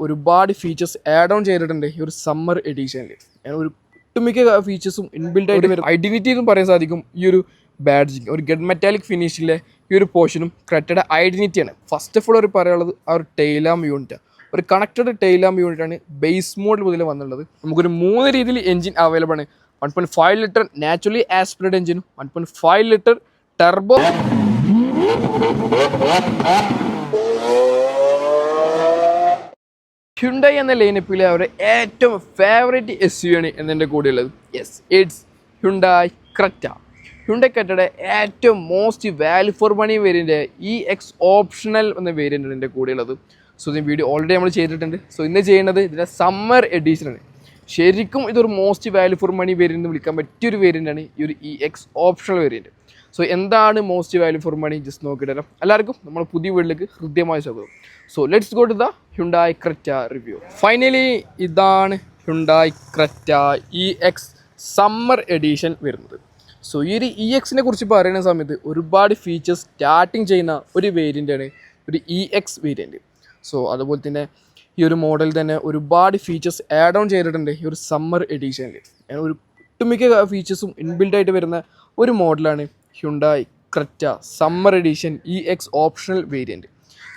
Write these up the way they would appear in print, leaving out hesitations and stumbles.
ഒരുപാട് features add on ചെയ്തിട്ടുണ്ട് ഈ ഒരു സമ്മർ എഡീഷനിൽ. ഒരു ഒട്ടുമിക്ക ഫീച്ചേഴ്സും ഇൻബിൽഡ് ആയിട്ട് വരും. ഐഡന്റിറ്റി എന്നും പറയാൻ സാധിക്കും ഈ ഒരു ബാഡ്ജിങ്. ഒരു ഗഡ് മെറ്റാലിക് ഫിനിഷിലെ ഈ ഒരു പോർഷനും ക്രെറ്റയുടെ ഐഡന്റിറ്റിയാണ്. ഫസ്റ്റ് ഓഫ് ഓൾ ഒരു പറയാനുള്ളത് ആ ഒരു ടെയിലാം യൂണിറ്റാണ്. ഒരു കണക്റ്റഡ് ടെയിലാം യൂണിറ്റാണ് ബേസ് മോഡൽ മുതൽ വന്നുള്ളത്. നമുക്കൊരു 3 രീതിയിൽ എഞ്ചിൻ അവൈലബിൾ ആണ്. 1.5 ലിറ്റർ നാച്ചുറലി ആസ്പിറേറ്റഡ് എഞ്ചിനും 1.5 ലിറ്റർ ടർബോ ഹ്യുണ്ടായി എന്ന ലൈനപ്പിലെ അവരുടെ ഏറ്റവും ഫേവറേറ്റ് SUV ആണ് എന്നെ കൂടെയുള്ളത്. Yes, it's Hyundai Creta. Hyundai ക്രെറ്റയുടെ ഏറ്റവും most value for money variant EX optional എന്ന വേരിയൻ്റ് എൻ്റെ കൂടെയുള്ളത്. സോ ഇതിന് വീഡിയോ ഓൾറെഡി നമ്മൾ ചെയ്തിട്ടുണ്ട്. സോ ഇന്ന് ചെയ്യുന്നത് ഇതിൻ്റെ സമ്മർ എഡീഷനാണ്. ശരിക്കും ഇതൊരു most value for money variant എന്ന് വിളിക്കാൻ പറ്റിയൊരു വേരിയൻ്റാണ് ഈ ഒരു EX ഓപ്ഷണൽ വേരിയൻറ്റ്. സോ എന്താണ് most value for money just നോക്കിയിട്ട് തരാം. എല്ലാവർക്കും നമ്മൾ പുതിയ വീട്ടിലേക്ക് ഹൃദ്യമായി സ്വാഗതം. So let's go to the Hyundai Creta review. Finally ഇതാണ് Hyundai Creta EX summer edition വരുന്നത്. സോ ഈ ഒരു EXനെ കുറിച്ച് പറയുന്ന സമയത്ത് ഒരുപാട് ഫീച്ചേഴ്സ് സ്റ്റാർട്ടിങ് ചെയ്യുന്ന ഒരു വേരിയൻ്റാണ് ഒരു EX വേരിയൻറ്റ്. സോ അതുപോലെ തന്നെ ഈ ഒരു മോഡൽ തന്നെ ഒരുപാട് ഫീച്ചേഴ്സ് ആഡ് ഓൺ ചെയ്തിട്ടുണ്ട് ഈ ഒരു സമ്മർ എഡീഷനിൽ. ഒരു ഒട്ടുമിക്ക ഫീച്ചേഴ്സും ഇൻബിൽഡ് ആയിട്ട് വരുന്ന ഒരു മോഡലാണ് Hyundai Creta summer edition EX optional variant.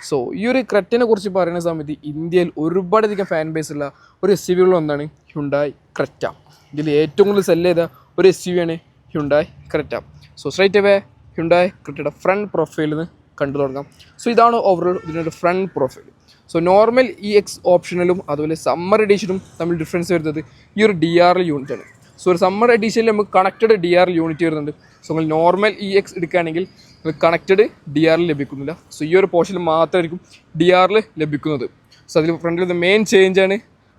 So ഈ ഒരു ക്രെറ്റനെ കുറിച്ച് പറയുന്ന സമയത്ത് ഇന്ത്യയിൽ ഒരുപാടധികം ഫാൻ ബേസ് ഉള്ള ഒരു SUV ഒന്നാണ് ഹ്യുണ്ടായി ക്രെറ്റ. ഇതിൽ ഏറ്റവും കൂടുതൽ സെല്ല് ചെയ്ത ഒരു SUV ആണ് Hyundai Creta. So straight away Hyundai ക്രെറ്റയുടെ ഫ്രണ്ട് പ്രൊഫൈലിൽ നിന്ന് കണ്ടു തുടങ്ങാം. സോ ഇതാണ് ഓവറോൾ ഇതിനൊരു front profile. So normal EX ഓപ്ഷണലും അതുപോലെ സമ്മർ എഡീഷനും തമ്മിൽ ഡിഫറൻസ് വരുന്നത് ഈ ഒരു DRL യൂണിറ്റ് ആണ്. സോ ഒരു സമ്മർ എഡീഷനിൽ നമുക്ക് കണക്റ്റഡ് DRL യൂണിറ്റ് വരുന്നുണ്ട്. സോ നിങ്ങൾ നോർമൽ EX എടുക്കുകയാണെങ്കിൽ കണക്റ്റഡ് DRL ലഭിക്കുന്നില്ല. സോ ഈ ഒരു പോർഷനിൽ മാത്രമായിരിക്കും DRL ലഭിക്കുന്നത്. സോ അതിൽ ഫ്രണ്ടിൽ മെയിൻ ചേഞ്ചാണ്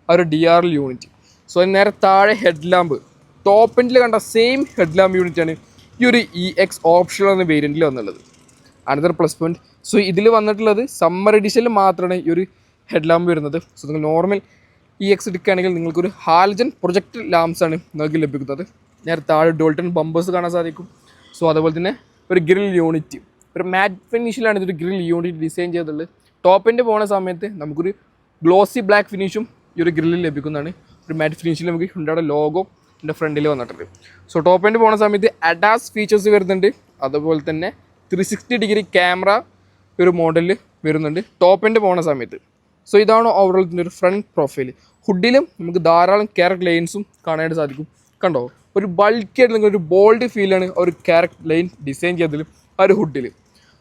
ആ ഒരു DRL യൂണിറ്റ്. സോ അതിന് നേരെ താഴെ ഹെഡ് ലാമ്പ് ടോപ്പ് എൻഡിൽ കണ്ട സെയിം ഹെഡ് ലാമ്പ് യൂണിറ്റാണ് ഈ ഒരു EX ഓപ്ഷണൽ എന്ന വേരിയൻറ്റിൽ വന്നുള്ളത്. Another plus point. സോ ഇതിൽ വന്നിട്ടുള്ളത് സമ്മർ എഡിഷനിൽ മാത്രമാണ് ഈ ഒരു ഹെഡ് ലാമ്പ് വരുന്നത്. സോ നിങ്ങൾ നോർമൽ EX എടുക്കുകയാണെങ്കിൽ നിങ്ങൾക്കൊരു ഹാലജൻ പ്രൊജക്ട് ലാംപ്സാണ് നിങ്ങൾക്ക് ലഭിക്കുന്നത്. നേരെ താഴെ ഡോൾട്ടൺ ബമ്പേഴ്സ് കാണാൻ സാധിക്കും. സോ അതുപോലെ തന്നെ ഒരു ഗ്രിൽ യൂണിറ്റ്, ഒരു മാറ്റ് ഫിനിഷിലാണ് ഇതൊരു ഗ്രിൽ യൂണിറ്റ് ഡിസൈൻ ചെയ്തിട്ടുള്ളത്. ടോപ്പ് എൻഡ് പോകുന്ന സമയത്ത് നമുക്കൊരു ഗ്ലോസി ബ്ലാക്ക് ഫിനിഷും ഈ ഒരു ഗ്രില്ലിൽ ലഭിക്കുന്നതാണ്. ഒരു മാറ്റ് ഫിനിഷിൽ നമുക്ക് ഹ്യുണ്ടായുടെ ലോഗോ എൻ്റെ ഫ്രണ്ടിൽ വന്നിട്ടുണ്ട്. സോ ടോപ്പ് എൻഡ് പോകുന്ന സമയത്ത് അഡാസ് ഫീച്ചേഴ്സ് വരുന്നുണ്ട്. അതുപോലെ തന്നെ 360 ഡിഗ്രി ക്യാമറ ഒരു മോഡലിൽ വരുന്നുണ്ട് ടോപ്പ് എൻഡ് പോകുന്ന സമയത്ത്. സോ ഇതാണ് ഓവറോൾ ഇതിൻ്റെ ഒരു ഫ്രണ്ട് പ്രൊഫൈൽ. ഹുഡിലും നമുക്ക് ധാരാളം ക്യാരക്ടർ ലൈൻസും കാണാനായിട്ട് സാധിക്കും. കണ്ടോ, ഒരു ബൾക്കിയായിട്ട് നിങ്ങൾക്ക് ഒരു ബോൾഡ് ഫീലാണ് ഒരു ക്യാരക്ടർ ലൈൻ ഡിസൈൻ ചെയ്തതിൽ ആ ഒരു ഹുഡിൽ.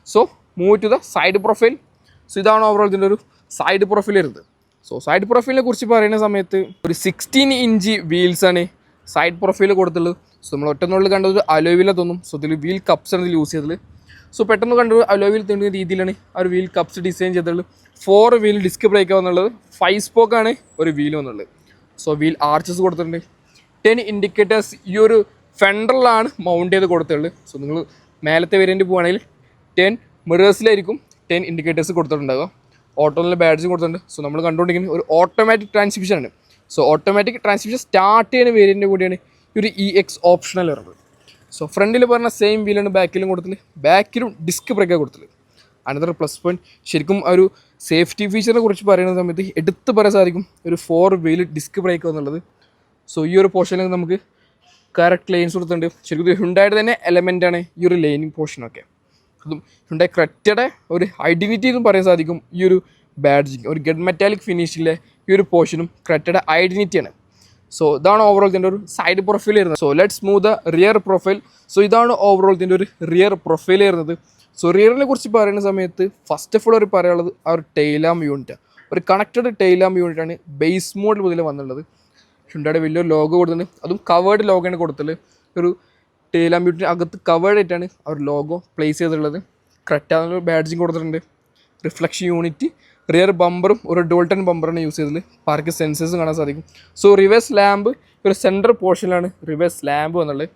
So move to the side profile. So ഇതാണ് ഓവറോൾ ഇതിൻ്റെ ഒരു സൈഡ് പ്രൊഫൈൽ വരുന്നത്. സോ സൈഡ് പ്രൊഫൈലിനെ കുറിച്ച് പറയുന്ന സമയത്ത് ഒരു 16 ഇഞ്ച് വീൽസാണ് സൈഡ് പ്രൊഫൈൽ കൊടുത്തുള്ളത്. സോ നമ്മൾ ഒറ്റന്നുള്ളിൽ കണ്ടത് അലോയില തോന്നും. സോ ഇതിൽ വീൽ കപ്സ് ആണ് ഇതിൽ യൂസ് ചെയ്തത്. സോ പെട്ടെന്ന് കണ്ടൊരു അലോയിൽ തെണ്ടുന്ന രീതിയിലാണ് ആ ഒരു വീൽ കപ്സ് ഡിസൈൻ ചെയ്തിട്ടുള്ളത്. 4 വീൽ ഡിസ്ക് ബ്രേക്ക് വന്നുള്ളത്. 5 സ്പോക്കാണ് ഒരു വീൽ വന്നുള്ളത്. സോ വീൽ ആർച്ചസ് കൊടുത്തിട്ടുണ്ട്. 10 ഇൻഡിക്കേറ്റേഴ്സ് ഈ ഒരു ഫെൻഡറിലാണ് മൗണ്ട് ചെയ്ത് കൊടുത്തിട്ടുള്ളത്. സോ നിങ്ങൾ മേലത്തെ വേരിയൻറ്റ് പോകുകയാണെങ്കിൽ 10 മിറേഴ്സിലായിരിക്കും 10 ഇൻഡിക്കേറ്റേഴ്സ് കൊടുത്തിട്ടുണ്ടാകുക. ഓട്ടോണിലെ ബാഡ്ജും കൊടുത്തിട്ടുണ്ട്. സോ നമ്മൾ കണ്ടുകൊണ്ടിരിക്കുന്നത് ഒരു ഓട്ടോമാറ്റിക് ട്രാൻസ്മിഷനാണ്. സോ ഓട്ടോമാറ്റിക് ട്രാൻസ്മിഷൻ സ്റ്റാർട്ട് ചെയ്യുന്ന വേരിയൻറ്റ് കൂടിയാണ് ഈ ഒരു EX ഓപ്ഷണൽ വരുന്നത്. സോ ഫ്രണ്ടിൽ പറഞ്ഞ സെയിം വീലാണ് ബാക്കിലും കൊടുത്തില്ല. ബാക്കിലും ഡിസ്ക് ബ്രേക്കാണ് കൊടുത്തില്ല. Another plus point. ശരിക്കും ഒരു സേഫ്റ്റി ഫീച്ചറിനെ കുറിച്ച് പറയുന്ന സമയത്ത് എടുത്ത് പറയാൻ സാധിക്കും ഒരു 4 വീൽ ഡിസ്ക് ബ്രേക്ക് എന്നുള്ളത്. സോ ഈ ഒരു പോർഷനിൽ നമുക്ക് കറക്റ്റ് ലൈൻസ് കൊടുത്തിട്ടുണ്ട്. ശരിക്കും ഇത് ഹ്യുണ്ടായുടെ തന്നെ എലമെൻ്റാണ് ഈ ഒരു ലൈനിങ് പോർഷനൊക്കെ. അതും ഹ്യുണ്ടായി ക്രെറ്റയുടെ ഒരു ഐഡൻറ്റിറ്റി എന്നും പറയാൻ സാധിക്കും ഈ ഒരു ബാഡ്ജിങ്. ഒരു ഗഡ് മെറ്റാലിക് ഫിനിഷിലെ ഈ ഒരു പോർഷനും ക്രെറ്റയുടെ ഐഡൻറ്റിറ്റിയാണ്. സോ ഇതാണ് ഓവറോൾ ഇതിൻ്റെ ഒരു സൈഡ് പ്രൊഫൈൽ വരുന്നത്. So let's move the rear profile. So ഇതാണ് ഓവറോൾ ഇതിൻ്റെ ഒരു റിയർ പ്രൊഫൈൽ വരുന്നത്. സോ റിയറിനെ കുറിച്ച് പറയുന്ന സമയത്ത് ഫസ്റ്റ് ഓഫ് ഓൾ ഒരു പറയാനുള്ളത് ആ ഒരു ടെയിലാം യൂണിറ്റ്. ഒരു കണക്റ്റഡ് ടെയിലാം യൂണിറ്റാണ് ബേസ് മോഡൽ മുതൽ വന്നുള്ളത്. ഹ്യുണ്ടായുടെ വലിയൊരു ലോഗോ കൊടുത്തിട്ടുണ്ട്. അതും കവേർഡ് ലോഗോയാണ് കൊടുത്തിട്ടുള്ളത്. ഒരു ടെയിലാം യൂണിറ്റിന് അകത്ത് കവേർഡ് ആയിട്ടാണ് ആ ഒരു ലോഗോ പ്ലേസ് ചെയ്തിട്ടുള്ളത്. ക്രെറ്റ എന്നൊരു ബാഡ്ജിങ് കൊടുത്തിട്ടുണ്ട്. റിഫ്ലക്ഷൻ യൂണിറ്റ്, റിയർ ബമ്പറും ഒരു ഡോൾട്ടൺ ബമ്പറാണ് യൂസ് ചെയ്തത്. പാർക്ക് സെൻസേഴ്സും കാണാൻ സാധിക്കും. സോ റിവേഴ്സ് ലാമ്പ് ഒരു സെൻറ്റർ പോർഷനിലാണ് റിവേഴ്സ് ലാമ്പ് എന്നുള്ളത്.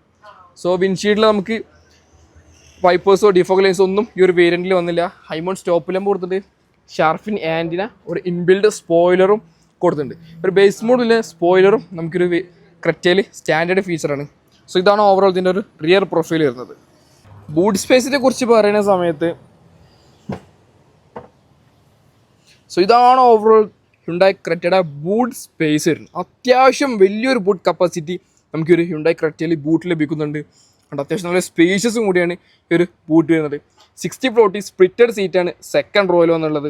സോ വിൻഷീൽഡിൽ നമുക്ക് വൈപ്പേഴ്സോ ഡിഫോഗ് ലൈൻസോ ഒന്നും ഈ ഒരു വേരിയൻറ്റിൽ വന്നില്ല. ഹൈമൗണ്ട് സ്റ്റോപ്പ് ലാമ്പ് കൊടുത്തിട്ട് ഷാർഫിൻ ആൻറ്റിന ഒരു ഇൻബിൽഡ് സ്പോയിലറും കൊടുത്തിട്ടുണ്ട്. ഒരു ബേസ് മോഡിലെ സ്പോയിലറും നമുക്കൊരു ക്രെറ്റയിൽ സ്റ്റാൻഡേർഡ് ഫീച്ചറാണ്. സോ ഇതാണ് ഓവറോൾ ഇതിൻ്റെ ഒരു റിയർ പ്രൊഫൈൽ വരുന്നത്. ബൂട്ട് സ്പേസിനെ കുറിച്ച് പറയുന്ന സമയത്ത് സോ ഇതാണ് ഓവറോൾ ഹ്യുണ്ടായി ക്രെറ്റയുടെ ബൂട്ട് സ്പേസ് വരുന്നു. അത്യാവശ്യം വലിയൊരു ബൂട്ട് കപ്പാസിറ്റി നമുക്കൊരു ഹ്യുണ്ടായി ക്രെറ്റയിൽ ബൂട്ട് ലഭിക്കുന്നുണ്ട്. അതുകൊണ്ട് അത്യാവശ്യം നല്ല സ്പേഷ്യസും കൂടിയാണ് ഈ ഒരു ബൂട്ട് വരുന്നത്. 60/40 സ്പ്ലിറ്റഡ് സീറ്റാണ് സെക്കൻഡ് റോയിൽ വന്നുള്ളത്.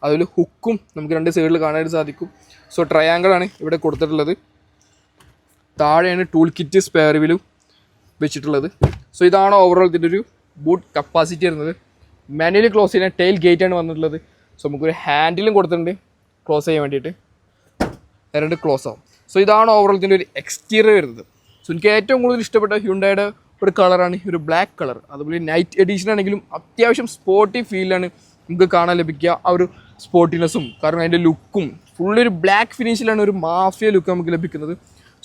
അതിൽ ഹുക്കും നമുക്ക് രണ്ട് സൈഡിൽ കാണാനായിട്ട് സാധിക്കും. സോ ട്രയാങ്കിളാണ് ഇവിടെ കൊടുത്തിട്ടുള്ളത്. താഴെയാണ് ടൂൾ കിറ്റ് സ്പെയർ വീലും വെച്ചിട്ടുള്ളത്. സോ ഇതാണ് ഓവറോൾ ഇതിൻ്റെ ഒരു ബൂട്ട് കപ്പാസിറ്റി വരുന്നത്. മാനുവലി ക്ലോസ് ചെയ്യുന്ന ടെയിൽ ഗേറ്റാണ് വന്നിട്ടുള്ളത്. സോ നമുക്കൊരു ഹാൻഡിലും കൊടുത്തിട്ടുണ്ട് ക്ലോസ് ചെയ്യാൻ വേണ്ടിയിട്ട്. രണ്ട് ക്ലോസ് ആവും. സോ ഇതാണ് ഓവറോൾ ഇതിൻ്റെ ഒരു എക്സ്റ്റീരിയർ വരുന്നത്. സോ എനിക്ക് ഏറ്റവും കൂടുതൽ ഇഷ്ടപ്പെട്ട ഹ്യുണ്ടായുടെ ഒരു കളറാണ് ഈ ഒരു ബ്ലാക്ക് കളർ. അതുപോലെ നൈറ്റ് എഡീഷൻ ആണെങ്കിലും അത്യാവശ്യം സ്പോർട്ടി ഫീലാണ് നമുക്ക് കാണാൻ ലഭിക്കുക. ആ ഒരു സ്പോർട്ടിനെസ്സും കാരണം അതിൻ്റെ ലുക്കും ഫുള്ളൊരു ബ്ലാക്ക് ഫിനിഷിലാണ് ഒരു മാഫിയ ലുക്ക് നമുക്ക് ലഭിക്കുന്നത്.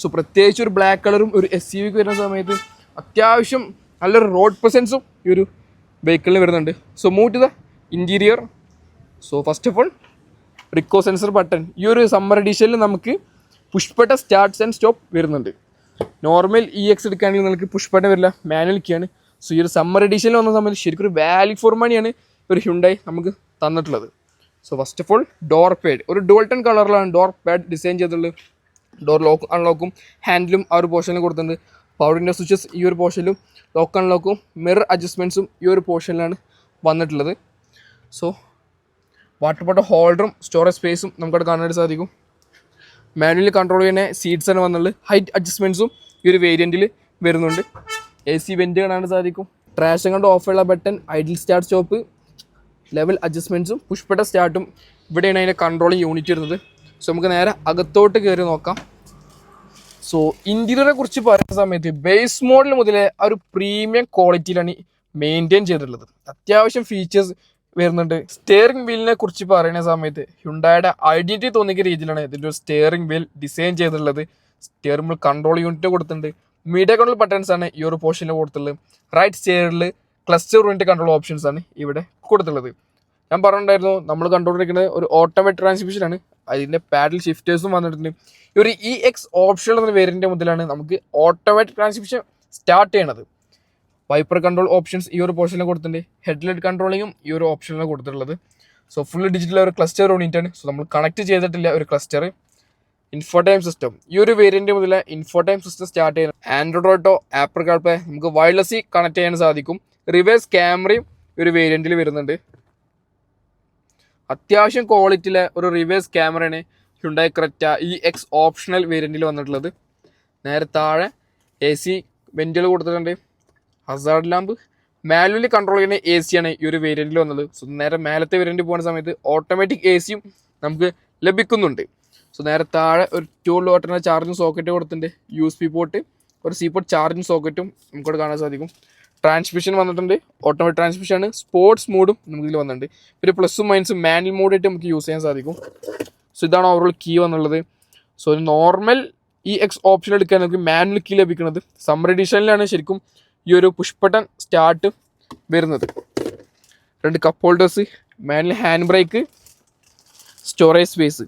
സോ പ്രത്യേകിച്ച് ഒരു ബ്ലാക്ക് കളറും ഒരു SUV വരുന്ന സമയത്ത് അത്യാവശ്യം നല്ലൊരു റോഡ് പ്രസൻസും ഈ ഒരു വെഹിക്കിളിൽ വരുന്നുണ്ട്. So move to the interior. So first of all റിക്കോ സെൻസർ ബട്ടൺ. ഈ ഒരു സമ്മർ എഡീഷനിൽ നമുക്ക് push button starts and stop വരുന്നുണ്ട്. നോർമൽ EX എടുക്കുകയാണെങ്കിൽ നിങ്ങൾക്ക് പുഷ് ബട്ടൺ വരില്ല, മാനുവൽ കീയാണ്. സോ ഈ ഒരു സമ്മർ എഡീഷനിൽ വന്ന സമയത്ത് ശരിക്കും ഒരു വാലിഡ് ഫോർ മണിയാണ് ഒരു ഹ്യുണ്ടായി നമുക്ക് തന്നിട്ടുള്ളത്. So first of all door pad ഒരു ഡുവൽ കളറിലാണ് ഡോർ പാഡ് ഡിസൈൻ ചെയ്തിട്ടുള്ളത്. ഡോർ ലോക്ക് അൺലോക്കും ഹാൻഡിലും ആ ഒരു പോർഷനിൽ കൊടുത്തിട്ടുണ്ട്. പവർ വിൻഡോ സ്വിച്ചസ് ഈ ഒരു പോർഷനിലും ലോക്ക് അൺലോക്കും മിറർ അഡ്ജസ്റ്റ്മെൻറ്റ്സും ഈ ഒരു പോർഷനിലാണ് വന്നിട്ടുള്ളത്. സോ വാട്ടർ ബോട്ടിൽ ഹോൾഡറും സ്റ്റോറേജ് സ്പേസും നമുക്കവിടെ കാണാനായിട്ട് സാധിക്കും. മാനുവലി കൺട്രോൾ ചെയ്യുന്ന സീറ്റ്സാണ് വന്നുള്ളത്. ഹൈറ്റ് അഡ്ജസ്റ്റ്മെൻറ്റ്സും ഈ ഒരു വേരിയൻറ്റിൽ വരുന്നുണ്ട്. AC വെൻറ്റ് കാണാൻ സാധിക്കും. ട്രാഷ് കണ്ട് ഓഫ് ഉള്ള button, idle start stop, level അഡ്ജസ്റ്റ്മെൻറ്റ്സും പുഷ് ബട്ടൺ സ്റ്റാർട്ടും ഇവിടെയാണ് അതിൻ്റെ കൺട്രോളിങ് യൂണിറ്റ് വരുന്നത്. സോ നമുക്ക് നേരെ അകത്തോട്ട് കയറി നോക്കാം. സോ ഇൻറ്റീരിയറെ കുറിച്ച് പറയുന്ന സമയത്ത് ബേസ് മോഡൽ മുതലേ ആ ഒരു പ്രീമിയം ക്വാളിറ്റിയിലാണ് മെയിൻറ്റെയിൻ ചെയ്തിട്ടുള്ളത്. അത്യാവശ്യം ഫീച്ചേഴ്സ് വരുന്നുണ്ട്. സ്റ്റിയറിംഗ് വീലിനെ കുറിച്ച് പറയുന്ന സമയത്ത് ഹ്യുണ്ടായുടെ ഐഡന്റിറ്റി തോന്നിയ രീതിയിലാണ് ഇതിൻ്റെ ഒരു സ്റ്റിയറിംഗ് വീൽ ഡിസൈൻ ചെയ്തിട്ടുള്ളത്. സ്റ്റിയറിംഗ് വീൽ കൺട്രോൾ യൂണിറ്റ് കൊടുത്തിട്ടുണ്ട്. മീഡിയ കൺട്രോൾ ബട്ടൺസ് ആണ് ഈ ഒരു പോർഷനിൽ കൊടുത്തിട്ടുള്ളത്. റൈറ്റ് സ്റ്റിയറിൽ ക്ലസ്റ്റർ യൂണിറ്റ് കൺട്രോൾ ഓപ്ഷൻസ് ആണ് ഇവിടെ കൊടുത്തിട്ടുള്ളത്. ഞാൻ പറഞ്ഞിട്ടുണ്ടായിരുന്നു നമ്മൾ കണ്ടുകൊണ്ടിരിക്കുന്നത് ഒരു ഓട്ടോമാറ്റിക് ട്രാൻസ്മിഷനാണ്. അതിൻ്റെ പാഡൽ ഷിഫ്റ്റേഴ്സും വന്നിട്ടുണ്ട്. ഈ ഒരു EX ഓപ്ഷൻ എന്ന വേരിയൻ്റ് മുതലാണ് നമുക്ക് ഓട്ടോമാറ്റിക് ട്രാൻസ്മിഷൻ സ്റ്റാർട്ട് ചെയ്യണത്. വൈപ്പർ കൺട്രോൾ ഓപ്ഷൻസ് ഈ ഒരു പോർഷനിൽ കൊടുത്തിട്ടുണ്ട്. ഹെഡ്ലൈറ്റ് കൺട്രോളിങ്ങും ഈ ഒരു ഓപ്ഷനിലാണ് കൊടുത്തിട്ടുള്ളത്. സോ ഫുള്ള് ഡിജിറ്റൽ ഒരു ക്ലസ്റ്റർ യൂണിറ്റാണ്. സോ നമ്മൾ കണക്ട് ചെയ്തിട്ടില്ല ഒരു ക്ലസ്റ്റർ. ഇൻഫോടൈം സിസ്റ്റം ഈ ഒരു വേരിയൻ്റ് മുതൽ ഇൻഫോടൈം സിസ്റ്റം സ്റ്റാർട്ട് ചെയ്യുന്നത്. ആൻഡ്രോയിഡ് ഓട്ടോ, ആപ്പിൾ കാർപ്ലേ നമുക്ക് വയർലെസ്സിൽ കണക്ട് ചെയ്യാൻ സാധിക്കും. റിവേഴ്സ് ക്യാമറയും ഒരു വേരിയൻറ്റിൽ വരുന്നുണ്ട്. അത്യാവശ്യം ക്വാളിറ്റിയിലെ ഒരു റിവേഴ്സ് ക്യാമറയാണ് ഹ്യുണ്ടായി ക്രെറ്റ EX ഓപ്ഷണൽ വേരിയൻറ്റിൽ വന്നിട്ടുള്ളത്. നേരെ താഴെ AC വെൻറ്റുകൾ കൊടുത്തിട്ടുണ്ട്. ഹസാർഡ് ലാമ്പ് മാനുവലി കൺട്രോൾ ചെയ്യുന്ന AC ആണ് ഈ ഒരു വേരിയൻറ്റിൽ വന്നത്. സോ നേരെ മേലത്തെ വേരിയൻറ്റ് പോകുന്ന സമയത്ത് ഓട്ടോമാറ്റിക് ACയും നമുക്ക് ലഭിക്കുന്നുണ്ട്. സോ നേരെ താഴെ ഒരു 2 വാട്ടിൻ്റെ ചാർജിങ് സോക്കറ്റ് കൊടുത്തിട്ടുണ്ട്. USB പോർട്ട്, ഒരു C പോർട്ട് ചാർജിങ് സോക്കറ്റും നമുക്കവിടെ കാണാൻ സാധിക്കും. ട്രാൻസ്മിഷൻ വന്നിട്ടുണ്ട്. ഓട്ടോമാറ്റിക് ട്രാൻസ്മിഷനാണ്. സ്പോർട്സ് മോഡും നമുക്കിതിൽ വന്നിട്ടുണ്ട്. പിന്നെ പ്ലസും മൈനസും മാനുവൽ മോഡായിട്ട് നമുക്ക് യൂസ് ചെയ്യാൻ സാധിക്കും. സോ ഇതാണ് ഓവറോൾ കീ വന്നുള്ളത്. സോ ഒരു നോർമൽ EX ഓപ്ഷൻ എടുക്കാൻ നമുക്ക് മാനുവൽ കീ ലഭിക്കുന്നത്. സമ്മർ എഡിഷനിലാണ് ശരിക്കും ഈ ഒരു പുഷ് ബട്ടൺ സ്റ്റാർട്ട് വരുന്നത്. 2 cup holders, manual hand brake, storage space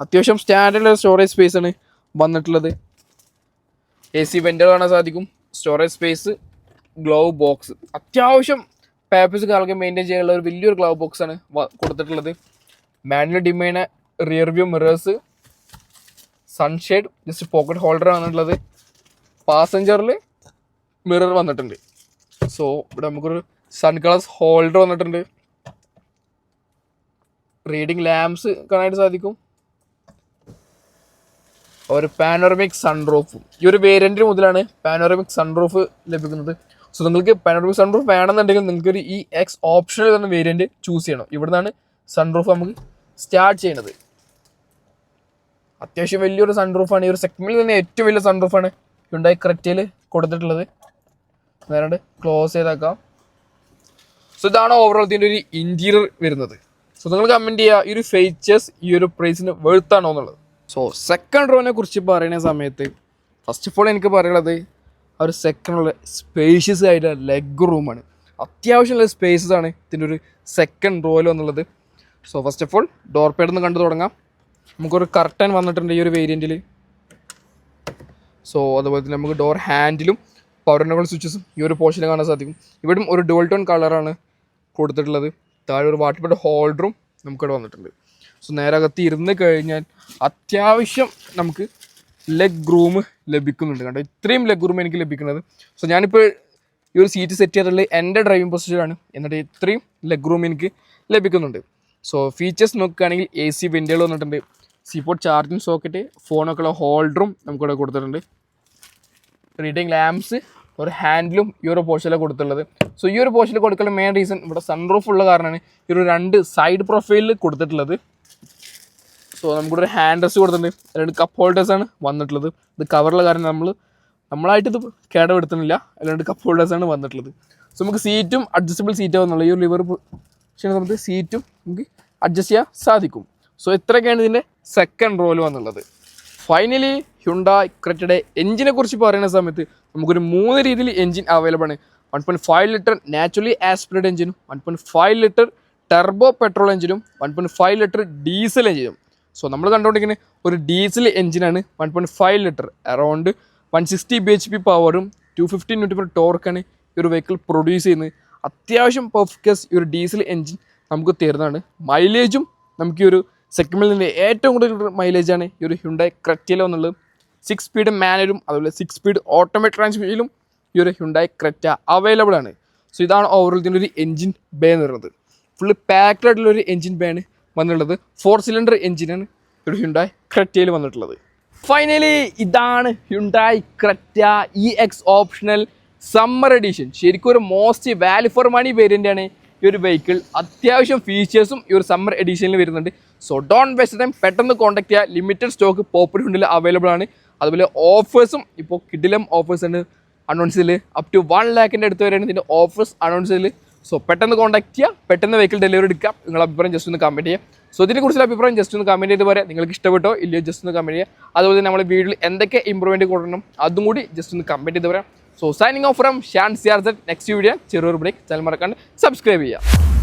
അത്യാവശ്യം സ്റ്റാൻഡേർഡ് സ്റ്റോറേജ് സ്പേസ് ആണ് വന്നിട്ടുള്ളത്. AC വെൻറ്റുകൾ കാണാൻ സാധിക്കും. സ്റ്റോറേജ് സ്പേസ്, ഗ്ലൗ ബോക്സ് അത്യാവശ്യം പേപ്പേഴ്സ് കാലൊക്കെ മെയിൻറ്റെയിൻ ചെയ്യാനുള്ള ഒരു വലിയൊരു ഗ്ലൗ ബോക്സ് ആണ് കൊടുത്തിട്ടുള്ളത്. മാനുവൽ ഡിം ചെയ്യുന്ന rear view mirrors, sunshade, just pocket holder വന്നിട്ടുള്ളത്. പാസഞ്ചറിൽ മിറർ വന്നിട്ടുണ്ട്. സോ ഇവിടെ നമുക്കൊരു സൺ ഗ്ലാസ് ഹോൾഡർ വന്നിട്ടുണ്ട്. റീഡിങ് ലാംപ്സ് കാണാനായിട്ട് സാധിക്കും. ഒരു പാനോറമിക് സൺറൂഫും ഈ ഒരു വേരിയൻറ്റ് മുതലാണ് പാനോറമിക് സൺറൂഫ് ലഭിക്കുന്നത്. സോ നിങ്ങൾക്ക് പാനോറമിക് സൺറൂഫ് വേണമെന്നുണ്ടെങ്കിൽ നിങ്ങൾക്ക് ഒരു EX ഓപ്ഷനിൽ തന്നെ വേരിയൻറ്റ് ചൂസ് ചെയ്യണം. ഇവിടെ നിന്നാണ് സൺറൂഫ് നമുക്ക് സ്റ്റാർട്ട് ചെയ്യുന്നത്. അത്യാവശ്യം വലിയൊരു സൺറൂഫാണ്. ഈ ഒരു സെഗ്മെന്റിൽ തന്നെ ഏറ്റവും വലിയ സൺറൂഫാണ് ഹ്യുണ്ടായി ക്രെറ്റയിൽ കൊടുത്തിട്ടുള്ളത്. നേരെ ക്ലോസ് ചെയ്താക്കാം. സോ ഇതാണ് ഓവറോൾ ഇതിൻ്റെ ഒരു ഇൻറ്റീരിയർ വരുന്നത്. സോ നിങ്ങൾ കമൻറ്റ് ചെയ്യുക ഈ ഒരു ഫീച്ചേഴ്സ് ഈ ഒരു പ്രൈസിന് വെർത്താണോ എന്നുള്ളത്. സോ സെക്കൻഡ് റോനെ കുറിച്ച് പറയുന്ന സമയത്ത് ഫസ്റ്റ് ഓഫ് ഓൾ എനിക്ക് പറയുന്നത് ആ ഒരു സെക്കൻഡ് സ്പേഷ്യസ് ആയിട്ട് ലെഗ് റൂമാണ്. അത്യാവശ്യമുള്ള സ്പേസസ് ആണ് ഇതിൻ്റെ ഒരു സെക്കൻഡ് റോയിൽ എന്നുള്ളത്. So first of all door pad നിന്ന് കണ്ടു തുടങ്ങാം. നമുക്കൊരു കർട്ടൻ വന്നിട്ടുണ്ട് ഈ ഒരു വേരിയൻറ്റിൽ. സോ അതുപോലെ തന്നെ നമുക്ക് ഡോർ ഹാൻഡിലും പവർ കൺട്രോൾ സ്വിച്ചസും ഈ ഒരു പോർഷനിൽ കാണാൻ സാധിക്കും. ഇവിടെയും ഒരു ഡുവൽ ടോൺ കളറാണ് കൊടുത്തിട്ടുള്ളത്. താഴെ ഒരു വാട്ടർ ബോട്ടിൽ ഹോൾഡറും നമുക്കിവിടെ വന്നിട്ടുണ്ട്. സോ നേരെ അകത്ത് ഇരുന്ന് കഴിഞ്ഞാൽ അത്യാവശ്യം നമുക്ക് ലെഗ് റൂം ലഭിക്കുന്നുണ്ട്. കണ്ടോ, ഇത്രയും ലെഗ് റൂം എനിക്ക് ലഭിക്കുന്നത്. സോ ഞാനിപ്പോൾ ഈ ഒരു സീറ്റ് സെറ്റ് ചെയ്തിട്ടുള്ളത് എൻ്റെ ഡ്രൈവിംഗ് പൊസിഷനാണ്, എന്നിട്ട് ഇത്രയും ലെഗ് റൂം എനിക്ക് ലഭിക്കുന്നുണ്ട്. സോ ഫീച്ചേഴ്സ് നോക്കുകയാണെങ്കിൽ AC വെൻറ്റുകൾ വന്നിട്ടുണ്ട്, സീപോർട്ട് ചാർജിങ് സോക്കറ്റ്, ഫോണൊക്കെ ഉള്ള ഹോൾഡറും നമുക്കിവിടെ കൊടുത്തിട്ടുണ്ട്, റീഡിങ് ലാംപ്സ്, ഒരു ഹാൻഡിലും ഈ ഒരു പോർഷനിലാണ് കൊടുത്തിട്ടുള്ളത്. സോ ഈ ഒരു പോർഷനിൽ കൊടുക്കുന്ന മെയിൻ റീസൺ ഇവിടെ സൺറൂഫ് ഉള്ള കാരണമാണ് ഈ ഒരു 2 സൈഡ് പ്രൊഫൈലിൽ കൊടുത്തിട്ടുള്ളത്. സോ നമുക്കിവിടെ ഒരു ഹാൻഡ് റെസ്റ്റ് കൊടുത്തിട്ടുണ്ട്, 2 കപ്പ് ഹോൾഡേഴ്സാണ് വന്നിട്ടുള്ളത്. ഇത് കവറുള്ള കാരണം നമ്മളായിട്ട് ഇത് കേടപ്പെടുത്തുന്നില്ല, 2 കപ്പ് ഹോൾഡേഴ്സാണ് വന്നിട്ടുള്ളത്. സോ നമുക്ക് സീറ്റും അഡ്ജസ്റ്റബിൾ സീറ്റാണ് വന്നുള്ളത്. ഈ ഒരു ലിവർ നമുക്ക് സീറ്റും നമുക്ക് അഡ്ജസ്റ്റ് ചെയ്യാൻ സാധിക്കും. സോ ഇത്രയൊക്കെയാണ് ഇതിൻ്റെ സെക്കൻഡ് റോയിൽ വന്നുള്ളത്. ഫൈനലി ഹ്യുണ്ടായ് ക്രെറ്റയുടെ എഞ്ചിനെ കുറിച്ച് പറയുന്ന സമയത്ത് നമുക്കൊരു 3 രീതിയിൽ എഞ്ചിൻ അവൈലബിൾ ആണ്. 1.5 ലിറ്റർ നാച്ചുറലി ആസ്പിറേറ്റഡ് എഞ്ചിനും, 1.5 ലിറ്റർ ടെർബോ പെട്രോൾ എഞ്ചിനും, 1.5 ലിറ്റർ ഡീസൽ എഞ്ചിനും. സോ നമ്മൾ കണ്ടുകൊണ്ടിരിക്കുന്ന ഒരു ഡീസൽ എഞ്ചിനാണ് 1.5 ലിറ്റർ, അറൗണ്ട് 160 bhp പവറും 250 Nm ടോർക്കാണ് ഈ ഒരു വെഹിക്കിൾ പ്രൊഡ്യൂസ് ചെയ്യുന്നത്. അത്യാവശ്യം പെർഫെക്റ്റ് ഈ ഒരു ഡീസൽ എഞ്ചിൻ നമുക്ക് തരുന്നതാണ്. മൈലേജും നമുക്ക് ഈ ഒരു സെഗ്മെൻറ്റിൻ്റെ ഏറ്റവും കൂടുതൽ മൈലേജാണ് ഈ ഒരു ഹ്യുണ്ടായ് ക്രെറ്റയിൽ വന്നുള്ളത്. 6 സ്പീഡ് മാനുവലും അതുപോലെ 6 സ്പീഡ് ഓട്ടോമാറ്റിക് ട്രാൻസ്മിഷനിലും ഈ ഒരു ഹ്യുണ്ടായ് ക്രെറ്റ അവൈലബിൾ ആണ്. സോ ഇതാണ് ഓവറോൾ ഇതിൻ്റെ ഒരു എഞ്ചിൻ ബേ എന്ന് പറയുന്നത്. ഫുള്ള് പാക്ഡ് ആയിട്ടുള്ള ഒരു എഞ്ചിൻ ബേ ആണ് വന്നിട്ടുള്ളത്. 4 സിലിണ്ടർ എഞ്ചിനാണ് ഒരു ഹ്യുണ്ടായ് ക്രെറ്റയിൽ വന്നിട്ടുള്ളത്. ഫൈനലി ഇതാണ് Hyundai Creta EX optional summer edition. ശരിക്കും ഒരു most value for money variant ആണ് ഈ ഒരു വെഹിക്കിൾ. അത്യാവശ്യം ഫീച്ചേഴ്സും ഈ ഒരു സമ്മർ എഡിഷനിൽ വരുന്നുണ്ട്. സോ ഡോണ്ട് വേസ്റ്റ് ടൈം, പെട്ടെന്ന് കോൺടാക്ട് ചെയ്യുക. ലിമിറ്റഡ് സ്റ്റോക്ക് പോപ്പുലർ ഹ്യുണ്ടയിൽ അവൈലബിൾ ആണ്. അതുപോലെ ഓഫേഴ്സും ഇപ്പോൾ കിഡിലം ഓഫേഴ്സ് ഉണ്ട് അനൗൺസ് ചെയ്യൽ, അപ് ടു 1 ലാഖിൻ്റെ അടുത്ത് വരെയാണ് ഇതിൻ്റെ ഓഫേഴ്സ് അനൗൺസ് ചെയ്യൽ. സോ പെട്ടെന്ന് കോൺടാക്ട് ചെയ്യുക, പെട്ടെന്ന് വെഹിക്കിൾ ഡെലിവറി എടുക്കാം. നിങ്ങളുടെ അഭിപ്രായം ജസ്റ്റ് ഒന്ന് കമൻറ്റ് ചെയ്യുക. സോ ഇതിനെക്കുറിച്ചുള്ള അഭിപ്രായം ജസ്റ്റ് ഒന്ന് കമൻറ്റ് ചെയ്ത് പറയാം. നിങ്ങൾക്ക് ഇഷ്ടപ്പെട്ടോ ഇല്ലയോ ജസ്റ്റ് ഒന്ന് കമൻറ്റ് ചെയ്യുക. അതുപോലെ തന്നെ നമ്മുടെ വീഡിയോയിൽ എന്തൊക്കെ ഇമ്പ്രൂവ്മെൻറ്റ് കൊടുക്കണം അതും കൂടി ജസ്റ്റ് ഒന്ന് കമൻറ്റ് ചെയ്ത് പറയാം. So signing off from Shan CRZ. Next video ചെറിയൊരു ബ്രേക്ക്, ചാനൽ മറക്കാണ്ട് സബ്സ്ക്രൈബ് ചെയ്യുക.